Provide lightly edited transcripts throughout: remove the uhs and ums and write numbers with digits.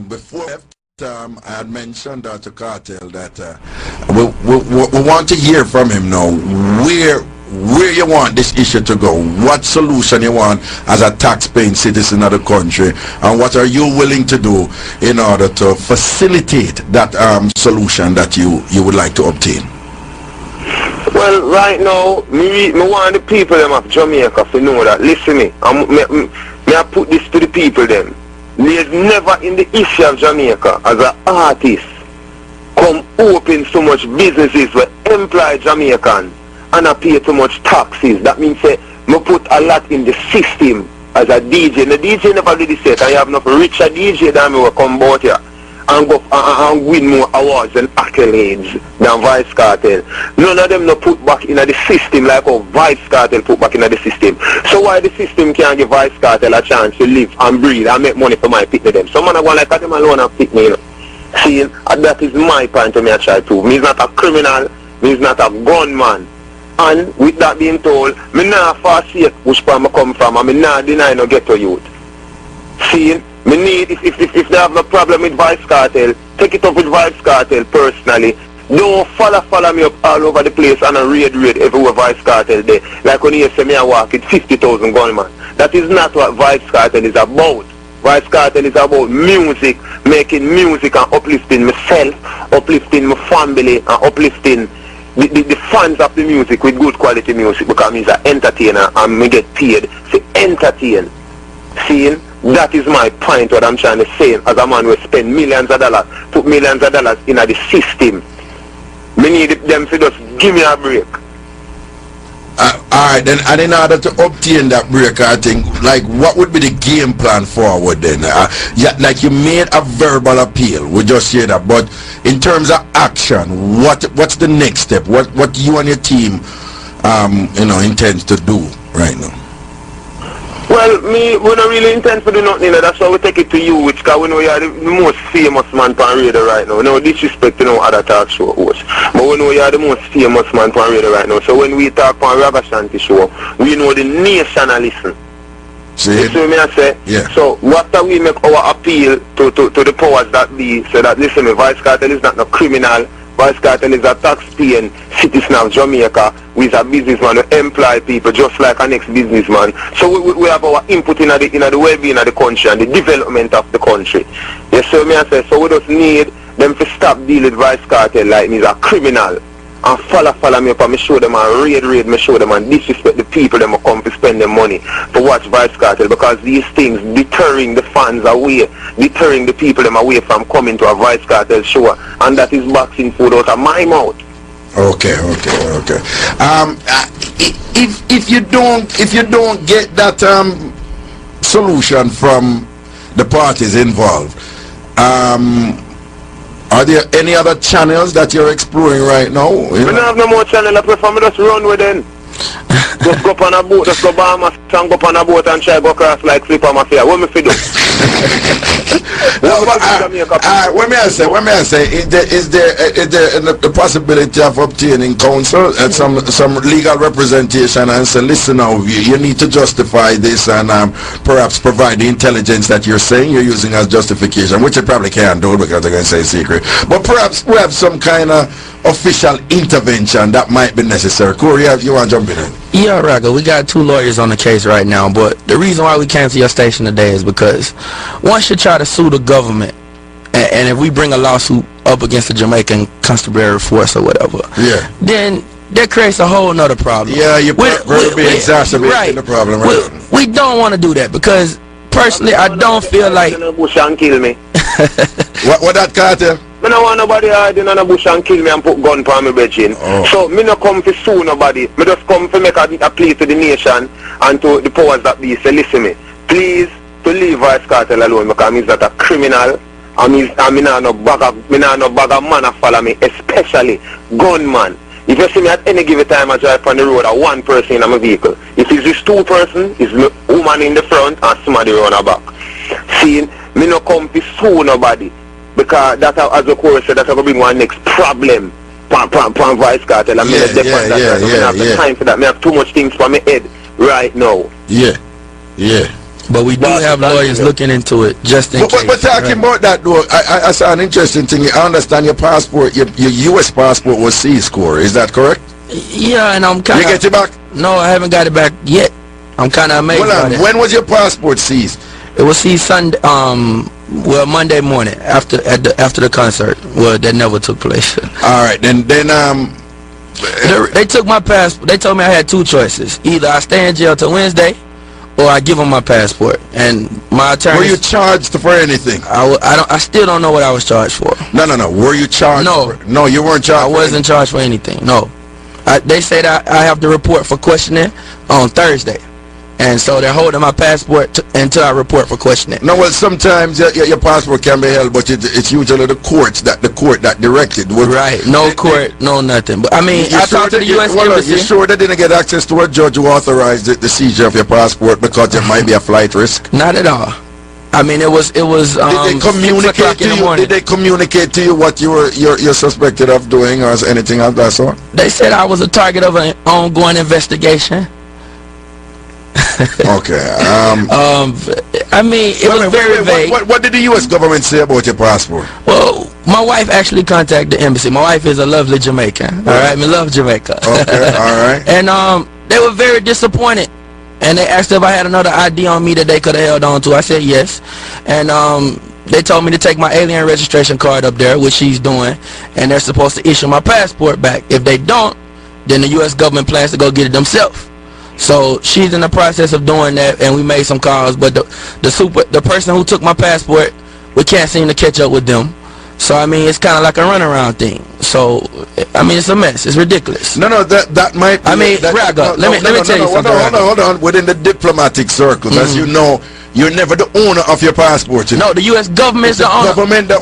before I had mentioned to Kartel that we want to hear from him now where you want this issue to go, what solution you want as a tax-paying citizen of the country, and what are you willing to do in order to facilitate that solution that you would like to obtain. Well, right now, me want the people them of Jamaica to know that, listen me I put this to the people them. There's never in the history of Jamaica as an artist come open so much businesses where employ Jamaicans and I pay too much taxes. That means say me put a lot in the system as a DJ. The DJ never did this yet, and you have enough richer DJ than me will come out here and go and win more awards and accolades than Vybz Kartel. None of them no put back in the system like how Vybz Kartel put back in the system. So why the system can't give Vybz Kartel a chance to live and breathe and make money for my picnic them? Some man are going like them alone and pick me, you know. See, that is my point to me I try to. Me is not a criminal, me is not a gunman. And with that being told, me not forsake which part I come from, and me not deny no ghetto youth. See, me need, if they have no problem with Vybz Kartel, take it up with Vybz Kartel personally. Don't follow me up all over the place and raid everywhere Vybz Kartel there. Like when you say me I walk with 50,000 gunmen. That is not what Vybz Kartel is about. Vybz Kartel is about music, making music and uplifting myself, uplifting my family, and uplifting the fans of the music with good quality music, because I'm an entertainer and me get paid to entertain. Seeing? That is my point, what I'm trying to say, as a man who spend millions of dollars, put millions of dollars in the system. Me need them to just give me a break. Alright, then, and in order to obtain that break, I think, like, what would be the game plan forward then? Yeah, like you made a verbal appeal, we just hear that, but in terms of action, what's the next step? What you and your team, intend to do right now? Well, we don't really intend to do nothing, that's why we take it to you, because we know you are the most famous man on radio right now. No disrespect to no other talk show hosts, but we know you are the most famous man on radio right now. So when we talk on Ragashanti show, we know the nation listen. See? You see what I say? Yeah. So after we make our appeal to the powers that be, so that, listen, Vybz Kartel is not no criminal. Vybz Kartel is a tax-paying citizen of Jamaica who is a businessman who employ people just like an ex-businessman. So we have our input in the well-being of the country and the development of the country. Yes, so me I say, so we just need them to stop dealing with Vybz Kartel like me is a criminal. And follow me up and me show them and raid me show them and disrespect the people that come to spend their money to watch Vybz Kartel, because these things deterring the fans away, deterring the people them away from coming to a Vybz Kartel show, and that is boxing food out of my mouth. Okay. If you don't get that solution from the parties involved, are there any other channels that you're exploring right now? We don't have no more channel. I prefer me just run with them. Just go up on a boat, just go Bahamas and go up on a boat and try to go across like Flipper Mafia. What me fi do? What may I say? Is there the possibility of obtaining counsel and some legal representation and say, listen now, you need to justify this and perhaps provide the intelligence that you're saying you're using as justification, which you probably can't do because they're going to say secret. But perhaps we have some kind of official intervention that might be necessary. Corey, if you want to jump in? Yeah, Raga, we got 2 lawyers on the case right now, but the reason why we came to your station today is because once you try to sue the government, and if we bring a lawsuit up against the Jamaican Constabulary Force or whatever, yeah, then that creates a whole nother problem. Yeah, you're exacerbating the problem. Right? We don't want to do that because personally, I don't feel like... Bush and kill me. What that, Carter? I don't want nobody hiding on a bush and kill me and put gun on me bedroom. So me no come to sue nobody. Me just come to make a plea to the nation and to the powers that be. Say, listen me, please to leave Vybz Kartel alone, because he's not a criminal. And me not no bag of man a follow me, especially gunman. If you see me at any given time I drive on the road, a 1 person in my vehicle. If it's just 2 person, it's a woman in the front and somebody on the back. Seeing me no come to sue nobody. Because that, as the chorus said, that's going to bring one next problem. Vybz Kartel. I have the time for that. I have too much things for my head right now. Yeah. But we do have lawyers looking into it just in case. But talking about that though, I saw an interesting thing. I understand your passport, your U.S. passport was seized, Corey. Is that correct? Yeah, and I'm kind of... You get it back? No, I haven't got it back yet. I'm kind of amazed by it. When was your passport seized? It was seized Sunday, well, Monday morning after the concert. Well, that never took place. All right, then they took my passport. They told me I had two choices: either I stay in jail till Wednesday, or I give them my passport. And my attorney... Were you charged for anything? I still don't know what I was charged for. No. Were you charged? No. No, you weren't charged. I wasn't charged for anything. No. They said I have to report for questioning on Thursday. And so they're holding my passport until I report for questioning. No, well, sometimes your passport can be held, but it's usually the court that directed. Right. No court, no nothing. But I mean, I talked to the U.S. Embassy. You sure they didn't get access to a judge who authorized the seizure of your passport because there might be a flight risk? Not at all. I mean, it was. Did they communicate to you? Did they communicate to you what you're suspected of doing or anything of that sort? They said I was a target of an ongoing investigation. Okay. I mean, it was very vague. What did the U.S. government say about your passport? Well, my wife actually contacted the embassy. My wife is a lovely Jamaican. All right, I love Jamaica. Okay, all right. And they were very disappointed. And they asked if I had another ID on me that they could have held on to. I said yes. And they told me to take my alien registration card up there, which she's doing. And they're supposed to issue my passport back. If they don't, then the U.S. government plans to go get it themselves. So she's in the process of doing that, and we made some calls. But the person who took my passport, we can't seem to catch up with them. So I mean, it's kind of like a runaround thing. So I mean, it's a mess. It's ridiculous. No, that might be. I mean, Raga, let me tell you something. Hold on. Within the diplomatic circles, as you know, you're never the owner of your passport. No, the U.S. government is the owner.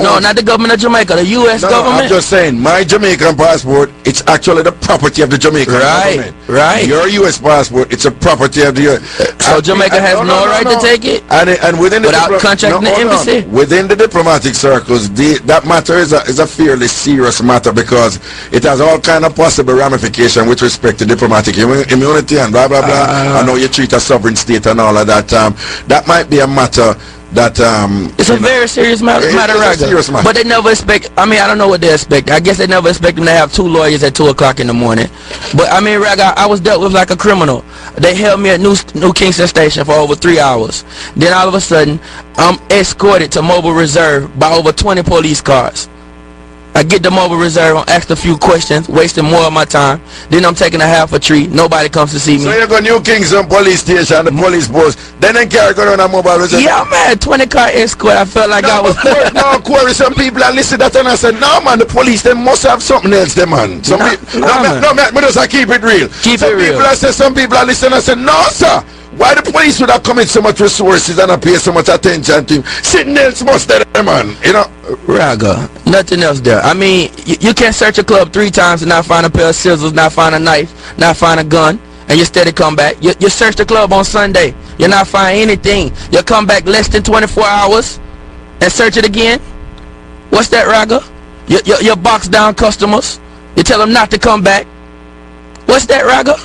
No, not the government of Jamaica. The U.S. government. I'm just saying, my Jamaican passport, it's actually the property of the Jamaican government. Right. Your U.S. passport, it's a property of the. So Jamaica has no right to take it. And within the without contracting the embassy. Within the diplomatic circles, that matter is a fairly serious matter because it has all kind of possible ramification with respect to diplomatic immunity and blah blah blah. I know you treat a sovereign state and all of that. That might be a matter that it's a very serious matter, but they never expect. I mean, I don't know what they expect. I guess they never expect them to have two lawyers at 2 o'clock in the morning. But I mean, Raga, I was dealt with like a criminal. They held me at New Kingston Station for over 3 hours. Then all of a sudden, I'm escorted to Mobile Reserve by over 20 police cars. I get to Mobile Reserve, I'm asked a few questions, wasting more of my time. Then I'm taking a half a tree. Nobody comes to see me. So you go New Kingston police station, the police post. Then they carry going on a Mobile Reserve. Yeah, man, 20-car escort. I felt like I was. No, Corey, some people are listening to that and I said, no, man, the police, they must have something else, them, man. Some man, just keep it real. Some people are listening and say, no, sir. Why the police would have commit so much resources and pay so much attention to him? Sitting else must there, man. You know? Raga, nothing else there. I mean, you can't search a club 3 times and not find a pair of scissors, not find a knife, not find a gun, and you steady come back. You search the club on Sunday, you not find anything. You come back less than 24 hours and search it again. What's that, Raga? You box down customers. You tell them not to come back. What's that, Raga?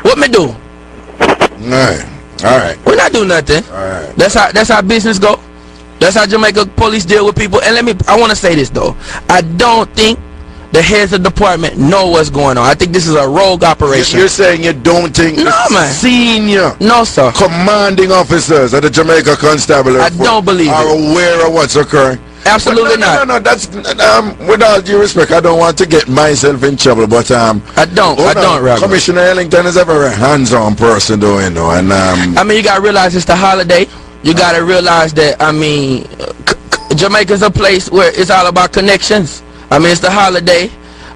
What me do? Alright. We're not doing nothing. Alright. That's how business go. That's how Jamaica police deal with people. And I want to say this though. I don't think the heads of the department know what's going on. I think this is a rogue operation. You're saying you don't think senior commanding officers of the Jamaica Constabulary are aware of what's occurring? Absolutely not. No, that's with all due respect, I don't want to get myself in trouble, but I don't, Robert. Commissioner Ellington is a very hands-on person, though, you know, and I mean, you gotta realize it's the holiday. You gotta realize that, I mean, Jamaica's a place where it's all about connections. I mean, it's the holiday,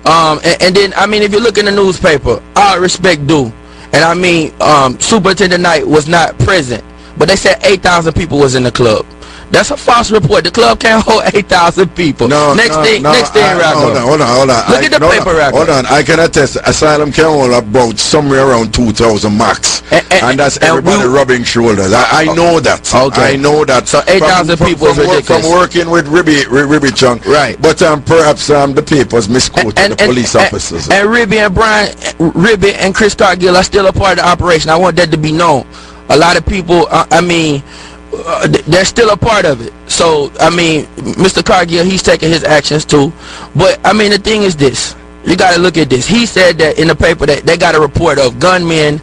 and then I mean, if you look in the newspaper, all respect due, and I mean, Superintendent Knight was not present, but they said 8,000 people was in the club. That's a false report. The club can't hold 8,000 people. Next thing, Raga. Hold on. Look at the paper, Raga. Hold on. I can attest. Asylum can hold about somewhere around 2,000 max, and that's everybody rubbing shoulders. I know that. Okay. I know that. So 8,000 people is ridiculous. From working with Ribby Chunk. Right. But perhaps the papers misquoted the police officers. And Ribby and Chris Cargill are still a part of the operation. I want that to be known. A lot of people, they're still a part of it. So, I mean, Mr. Cargill, he's taking his actions too. But, I mean, the thing is this. You got to look at this. He said that in the paper that they got a report of gunmen,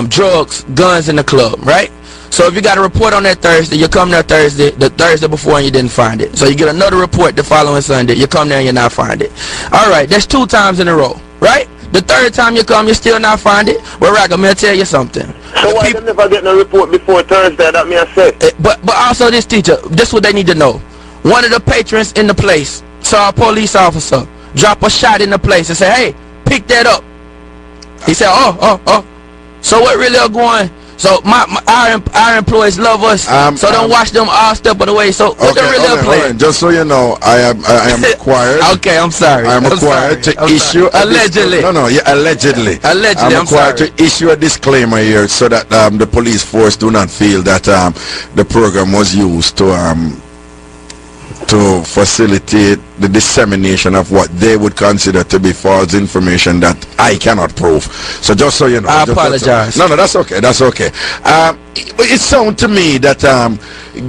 drugs, guns in the club, right? So if you got a report on that Thursday, you come there Thursday, the Thursday before, and you didn't find it. So you get another report the following Sunday, you come there and you not find it. All right, that's 2 times in a row, right? The third time you come, you still not find it. Well, Raga, may I tell you something? So why them never get no report before Thursday? That me I said. But also this teacher, this what they need to know. One of the patrons in the place saw a police officer drop a shot in the place and say, hey, pick that up. He said, oh. So what really are going? So our employees love us, so don't watch them all step of the way. So what they really playing? Just so you know, I am required. Okay, I'm sorry. I'm required to issue allegedly. Allegedly. Allegedly, I'm required to issue a disclaimer here so that the police force do not feel that the program was used to facilitate the dissemination of what they would consider to be false information that I cannot prove. So just so you know, I apologize. No, that's okay. That's okay. It sounds to me that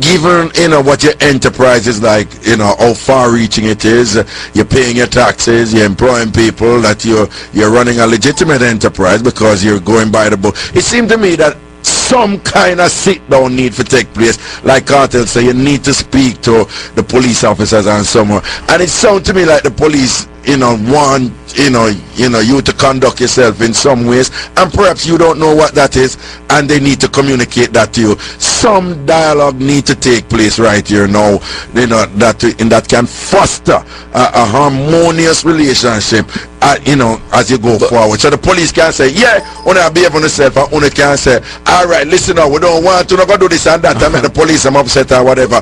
given what your enterprise is like, how far-reaching it is, you're paying your taxes, you're employing people, that you're running a legitimate enterprise because you're going by the book. It seemed to me that some kind of sit-down need to take place. Like Kartel say, you need to speak to the police officers and someone. And it sounds to me like the police, want you to conduct yourself in some ways, and perhaps you don't know what that is, and they need to communicate that to you. Some dialogue need to take place right here now, that can foster a harmonious relationship, as you go forward. So the police can say, yeah, wanna behave on yourself, and can say, all right, listen now, we don't want to not go do this and that, and make the police I'm upset or whatever.